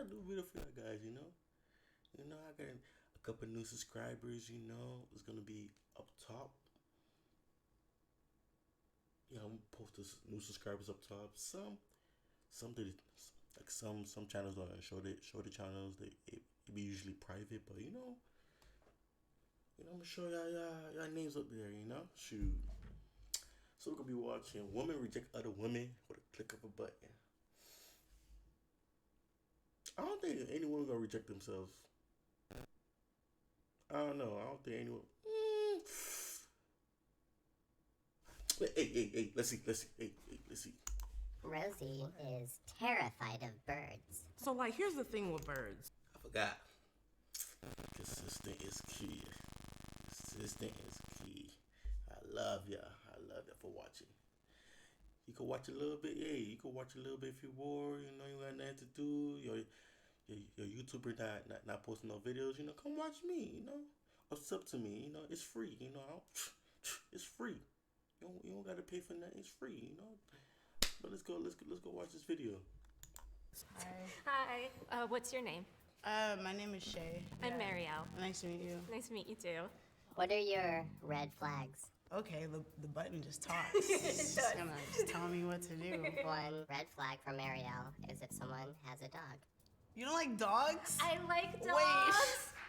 to do a video for you guys, you know? I got a couple new subscribers, It's going to be up top. I'm going to post this new subscribers up top. Some did, like some channels don't show the channels. It be usually private, but I'm going to show y'all names up there, Shoot. So we're going to be watching women reject other women with a click of a button. I don't think anyone gonna reject themselves. I don't know. I don't think anyone. Hey, let's see. Hey, let's see. Rosie is terrified of birds. So, like, here's the thing with birds. I forgot. Consistent is key. Consistent is key. I love ya for watching. You can watch a little bit. Yeah, you can watch a little bit if you're bored. You got nothing to do. Your YouTuber not posting no videos. Come watch me. Or sub to me. It's free. It's free. You don't gotta pay for nothing. It's free. But let's go watch this video. Hi. What's your name? My name is Shay. I'm Marielle. Nice to meet you. Nice to meet you too. What are your red flags? Okay, the button just talks. It's just gonna just tell me what to do. One red flag for Marielle is if someone has a dog. You don't like dogs? I like dogs. Wait.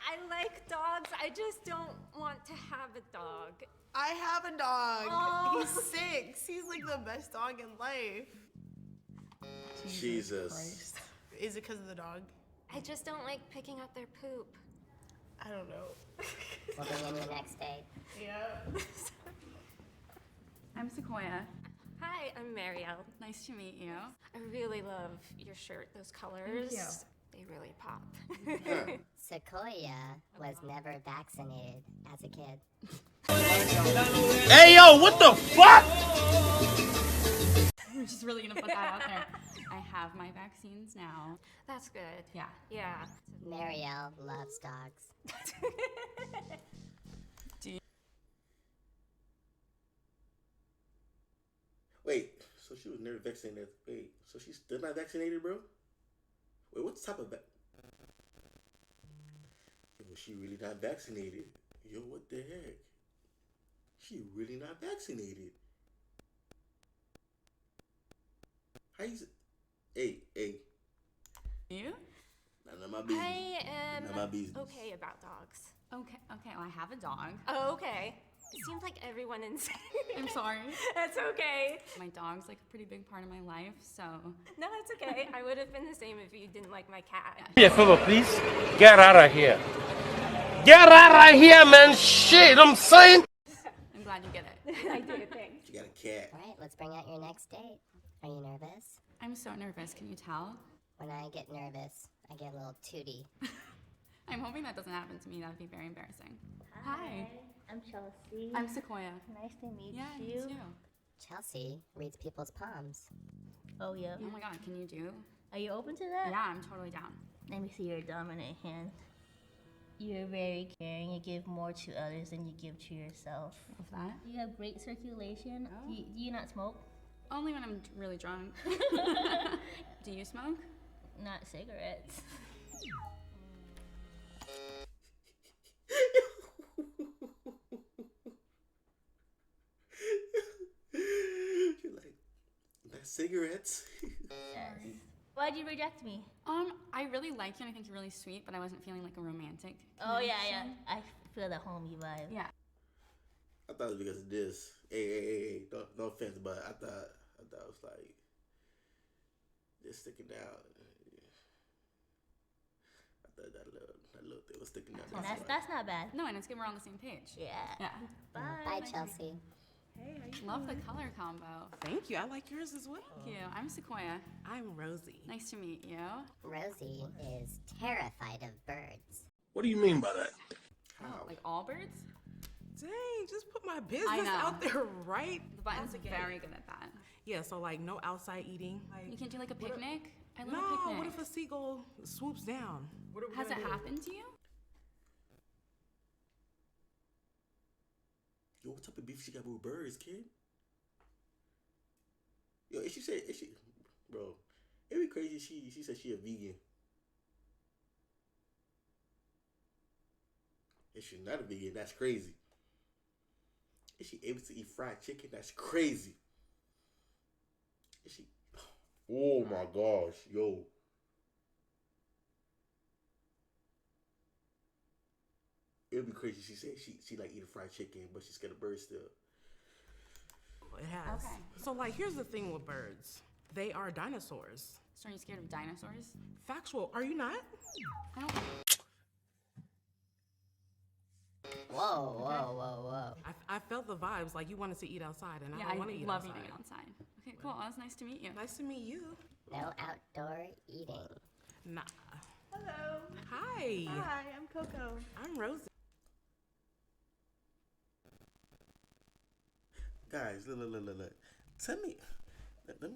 I like dogs. I just don't want to have a dog. I have a dog. Oh. He's 6. He's like the best dog in life. Jesus. Christ. Is it because of the dog? I just don't like picking up their poop. I don't know. We'll be in the next date. Yeah. I'm Sequoia. Hi, I'm Marielle. Nice to meet you. I really love your shirt. Those colors. Thank you. They really pop. Sequoia was never vaccinated as a kid. Hey yo, what the fuck? We're just really gonna put that out there. I have my vaccines now. That's good. Yeah. Yeah. Marielle loves dogs. Wait, so she was never vaccinated. Wait, so she's still not vaccinated, bro? Wait, what type of was she really not vaccinated? Yo, what the heck? She really not vaccinated. How you? Hey. You? None of my business. I am None of my business. okay about dogs. Okay, well, I have a dog. Oh, okay. It seems like everyone in. I'm sorry. That's okay. My dog's like a pretty big part of my life, so. No, it's okay. I would have been the same if you didn't like my cat. Me a favor, please. Get out of here. Get out of here, man. Shit, I'm saying. I'm glad you get it. I do, thanks. She got a cat. All right, let's bring out your next date. Are you nervous? I'm so nervous, can you tell? When I get nervous, I get a little tooty. I'm hoping that doesn't happen to me. That would be very embarrassing. Hi. I'm Chelsea. I'm Sequoia. Nice to meet Yeah, you. you too. Chelsea reads people's palms. Oh, yeah. Oh my god, can you do? Are you open to that? Yeah, I'm totally down. Let me see your dominant hand. You're very caring. You give more to others than you give to yourself. What's that? You have great circulation. Oh. Do you not smoke? Only when I'm really drunk. Do you smoke? Not cigarettes. You're like, that's cigarettes. Yes. Why'd you reject me? I really like you and I think you're really sweet, but I wasn't feeling like a romantic Oh, yeah. connection. I feel the homey vibe. Yeah. I thought it was because of this. Hey, no offense, but I thought it was like just sticking out. I thought that little thing was sticking out. And that's not bad. No, and it's good we're on the same page. Yeah. Yeah. Bye. Bye, Chelsea. Love the color combo. Thank you. I like yours as well. Thank you. I'm Sequoia. I'm Rosie. Nice to meet you. Rosie is terrified of birds. What do you mean by that? How? Like all birds? Dang, just put my I business know. out there right. The button's out the gate. very good at that. Yeah, so like no outside eating. Like, You can't do like a picnic? I love no, a picnic. what if a seagull swoops down? What are we Has it gonna do? happened to you? Yo, what type of beef she got with birds, kid? Yo, bro, it'd be crazy. She said she a vegan. Shouldn't that be? That's crazy. Is she able to eat fried chicken? That's crazy. Is she? Oh my gosh, yo. It would be crazy. She said she like eating fried chicken, but she's scared of birds still. It has. Okay. So, like, here's the thing with birds. They are dinosaurs. So are you scared of dinosaurs? Factual. Are you not? I don't. Whoa. I felt the vibes. Like, you wanted to eat outside, and Yeah, I don't want to eat love outside. eating outside. Okay, cool. Well, it's nice to meet you. Nice to meet you. No outdoor eating. Nah. Hello. Hi. Hi, I'm Coco. I'm Rosie. Guys, look. Tell me,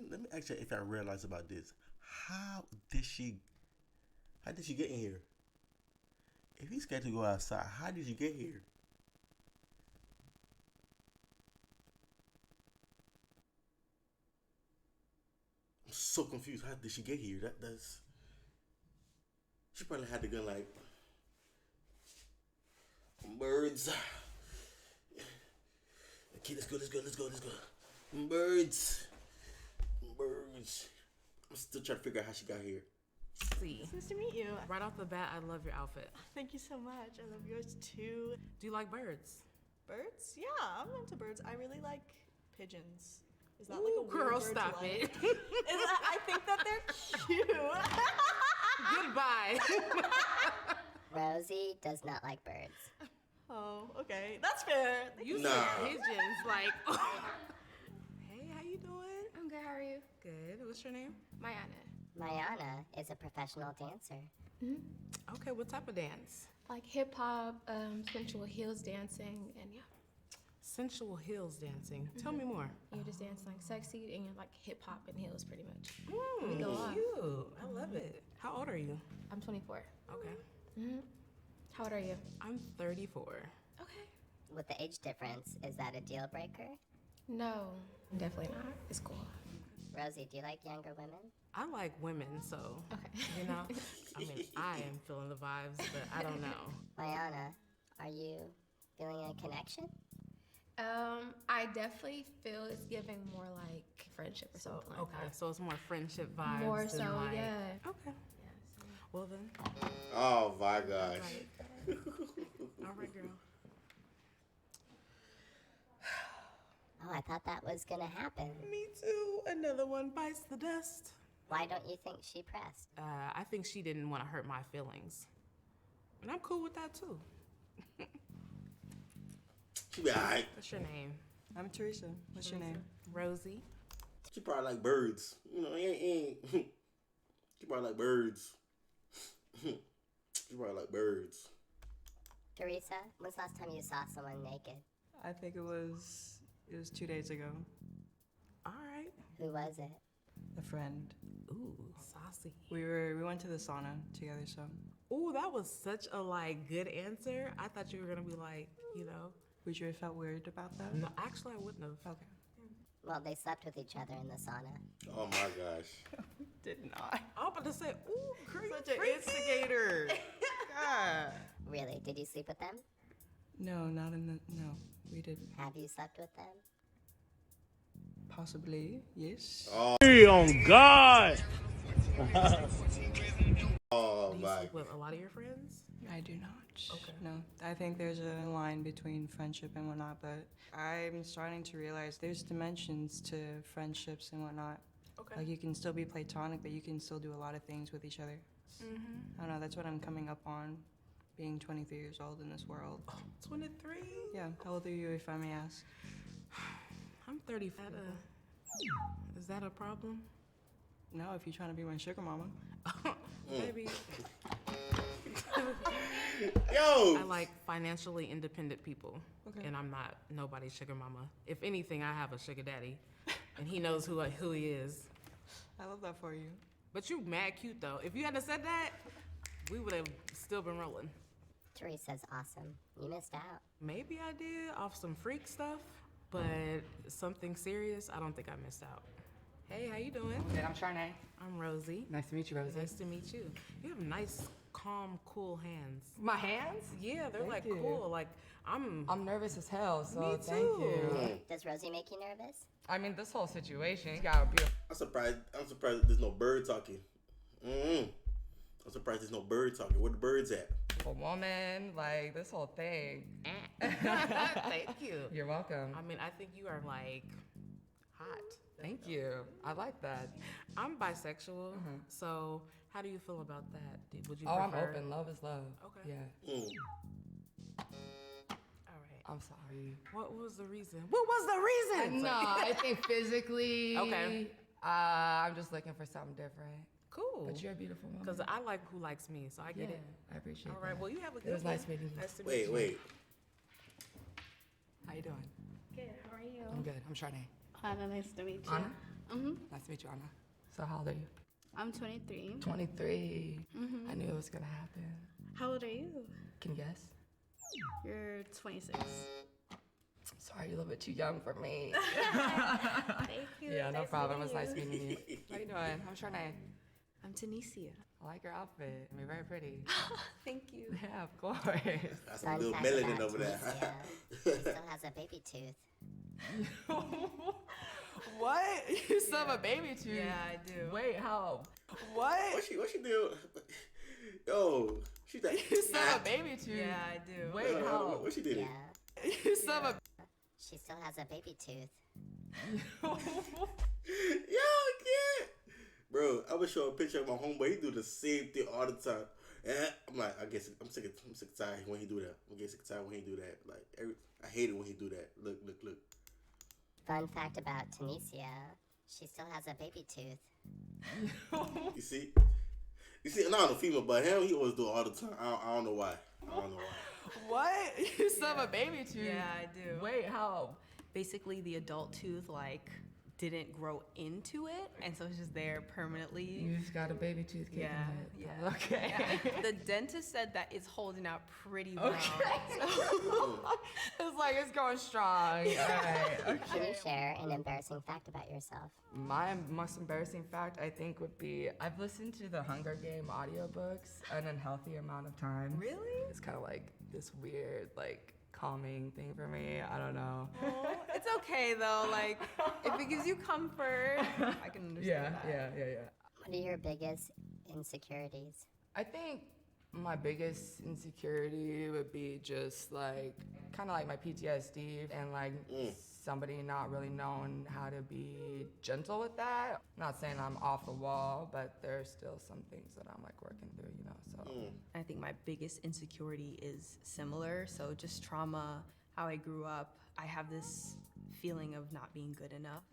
let me ask you if I realize about this. How did she get in here? If he's scared to go outside, how did you get here? I'm so confused. How did she get here? That's. She probably had the gun like birds. Okay, let's go. Birds. I'm still trying to figure out how she got here. See. It's nice to meet you. Right off the bat, I love your outfit. Thank you so much. I love yours too. Do you like birds? Birds? Yeah, I'm into birds. I really like pigeons. Is that like a weird Girl, bird to stop like? it. I think that they're cute. Goodbye. Rosie does not like birds. Oh, okay. That's fair. You Nah. said pigeons, like. Hey, how you doing? I'm good. How are you? Good. What's your name? Mayana. Mayana is a professional dancer. Okay, what type of dance? Like hip hop, sensual heels dancing, and yeah, Sensual heels dancing. Tell me more. you just dance like sexy and you're like hip hop and heels pretty much. Mm, go off. cute. I love it. How old are you? I'm 24. Okay. How old are you? I'm 34. Okay. With the age difference, is that a deal breaker? No, definitely not. It's cool. Rosie, do you like younger women? I like women, so, Okay. you know, I mean, I am feeling the vibes, but I don't know. Mayana, are you feeling a connection? I definitely feel it's giving more like friendship or something like Okay, so it's more friendship vibes. that. More than so, like, yeah. Okay. Well then, Oh my gosh. all right, girl. Oh, I thought that was gonna happen. Me too. Another one bites the dust. Why don't you think she pressed? I think she didn't want to hurt my feelings. And I'm cool with that too. She be alright. What's your name? I'm Teresa. What's your name? Rosie. She probably like birds. You know, ain't. She probably like birds. She probably like birds. Teresa, when's the last time you saw someone naked? I think it was 2 days ago. All right. Who was it? A friend. Ooh, saucy. We went to the sauna together, so Ooh, that was such a like good answer. I thought you were gonna be like, you know. would you have felt weird about that? No, actually, I wouldn't have. Okay. Well, they slept with each other in the sauna. Oh my gosh. Did not. I was about to say, ooh, girl, you Such an freaky. instigator. God. Really? Did you sleep with them? No, we didn't. Have you slept with them? Possibly, yes. On God. Oh Do you my. sleep with a lot of your friends? I do not. Okay. No, I think there's a line between friendship and whatnot, but I'm starting to realize there's dimensions to friendships and whatnot. Okay. Like you can still be platonic, but you can still do a lot of things with each other. I don't know. That's what I'm coming up on, being 23 years old in this world. 23? Yeah. How old are you, if I may ask? I'm 34. Is that a problem? No, if you're trying to be my sugar mama. Maybe. Yo. I like financially independent people. Okay. And I'm not nobody's sugar mama. If anything, I have a sugar daddy. And he knows who he is. I love that for you. But you mad cute though. If you hadn't said that, we would have still been rolling. Teresa's awesome. You missed out. Maybe I did off some freak stuff, but something serious, I don't think I missed out. Hey, how you doing? Good, I'm Charnay. I'm Rosie. Nice to meet you, Rosie. Nice to meet you. You have nice calm, cool hands. My hands? Yeah, they're Thank like you. cool. Like I'm nervous as hell, so Me thank you. too. Does Rosie make you nervous? I mean, this whole situation, you gotta be. I'm surprised there's no bird talking. I'm surprised there's no bird talking. Where the birds at? A woman, like this whole thing. Thank you. You're welcome. I mean, I think you are like hot. Thank you. I like that. I'm bisexual, so how do you feel about that? Would you? Oh, I'm prefer- open. Love is love. Okay. Yeah. All right. I'm sorry. What was the reason? What was the reason? No, I think physically. Okay. I'm just looking for something different. Cool. But you're a beautiful woman. Because I like who likes me, so I get it. I appreciate All right. that. Well, you have a good It was one. nice meeting you. Nice to meet you. Wait. How you doing? Good. How are you? I'm good. I'm Shanae. Anna, nice to meet you. Anna? Mm-hmm. Nice to meet you, Anna. So how old are you? I'm 23. 23. I knew it was gonna happen. How old are you? Can you guess? You're 26. Sorry, you're a little bit too young for me. Thank you. Yeah, no Nice problem. It meeting was nice you. meeting you. How you doing? I'm Shanae. I'm Tanisha. I like your outfit. You're very pretty. Thank you. Yeah, of course. That's a Fun little fact melanin about over there. Tanisha, she still has a baby tooth. What? You still have a baby tooth? Yeah, I do. Wait, how? What? What she do? Yo, she's that. You still have a baby tooth? Yeah, I do. Wait, how? What she did? Yeah, You still have she still has a baby tooth. a... Yo, I can't. Bro, I would show a picture of my homeboy. He do the same thing all the time. And I'm like, I'm sick of tired when he do that. I'm getting sick of tired when he do that. Like, I hate it when he do that. Look. Fun fact about Tanisha, she still has a baby tooth. You see, not a female, but him, he always do it all the time. I don't know why. What? You still have a baby tooth? Yeah, I do. Wait, how? Basically, the adult tooth didn't grow into it, and so it's just there permanently. You just got a baby tooth kicking Yeah. it. Okay. The dentist said that it's holding out pretty well. Okay. It's like it's going strong. All right. Can Okay. you share an embarrassing fact about yourself? My most embarrassing fact, I think, would be I've listened to the Hunger Game audiobooks an unhealthy amount of times. Really? It's kind of like this weird, calming thing for me. I don't know. It's okay though. If it gives you comfort, I can understand that. Yeah. What are your biggest insecurities? I think my biggest insecurity would be just kind of like my PTSD and somebody not really knowing how to be gentle with that. Not saying I'm off the wall, but there's still some things that I'm working through, so. I think my biggest insecurity is similar. So just trauma, how I grew up. I have this feeling of not being good enough.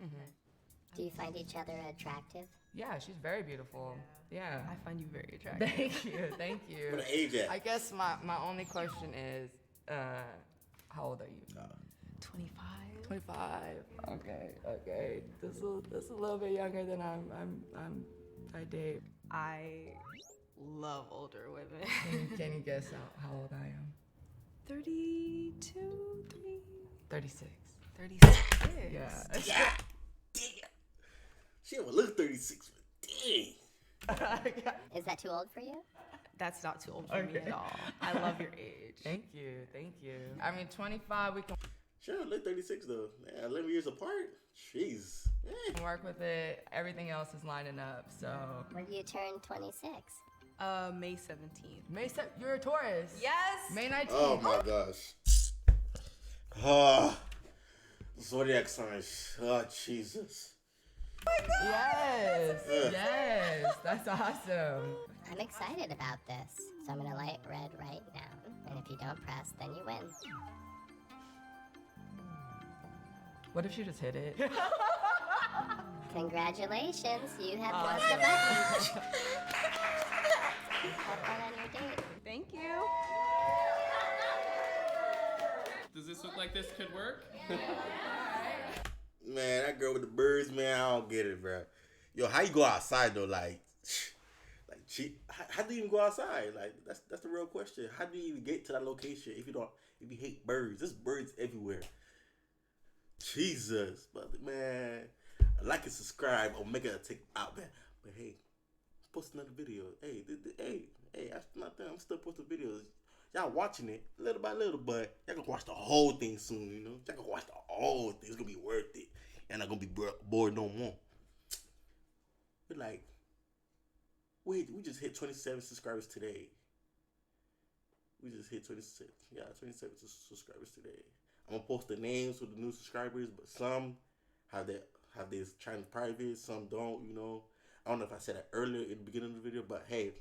Do you find each other attractive? Yeah, she's very beautiful. Yeah. I find you very attractive. Thank you. What age at? I guess my only question is, how old are you? 25. 25. Okay. This is a little bit younger than I date. I love older women. Can you guess how old I am? 32, 36. 36. Yeah. Damn. She don't look 36, but dang. Is that too old for you? That's not too old for me at all. I love your age. Thank you. I mean, 25, we can She don't look 36 though. Man, 11 years apart. Jeez. work with it. Everything else is lining up, so. When do you turn 26? May 17th. You're a Taurus. Yes. May 19th. Oh my gosh. Zodiac signs. Oh, Jesus. Yes. That's awesome. I'm excited about this, so I'm gonna light red right now. And if you don't press, then you win. What if she just hit it? Congratulations, you have pressed the button. Have fun on your date. Thank you. Does this look like this could work? Man, that girl with the birds, man, I don't get it, bro. Yo, how you go outside though? How do you even go outside? That's the real question. How do you even get to that location if you hate birds? There's birds everywhere. Jesus, but man, like and subscribe or make it a take out, man. But hey, post another video. Hey, I'm still posting videos. Y'all watching it little by little, but y'all gonna watch the whole thing soon, you know? Y'all gonna watch the whole thing. It's gonna be worth it. Y'all not gonna be bored no more. But like, wait, we just hit 27 subscribers today. We just hit 27 subscribers today. I'm gonna post the names of the new subscribers, but some have they trying private, some don't, you know. I don't know if I said that earlier in the beginning of the video, but hey,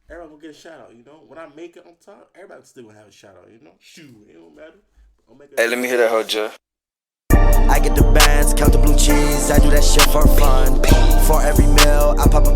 everybody gonna get a shout out, you know. When I make it on top, everybody still gonna have a shout out, you know. Shoot, it don't matter. Hey, let me hear that hoe, Jeff. I get the bands, count the blue cheese, I do that shit for fun. For every meal, I pop a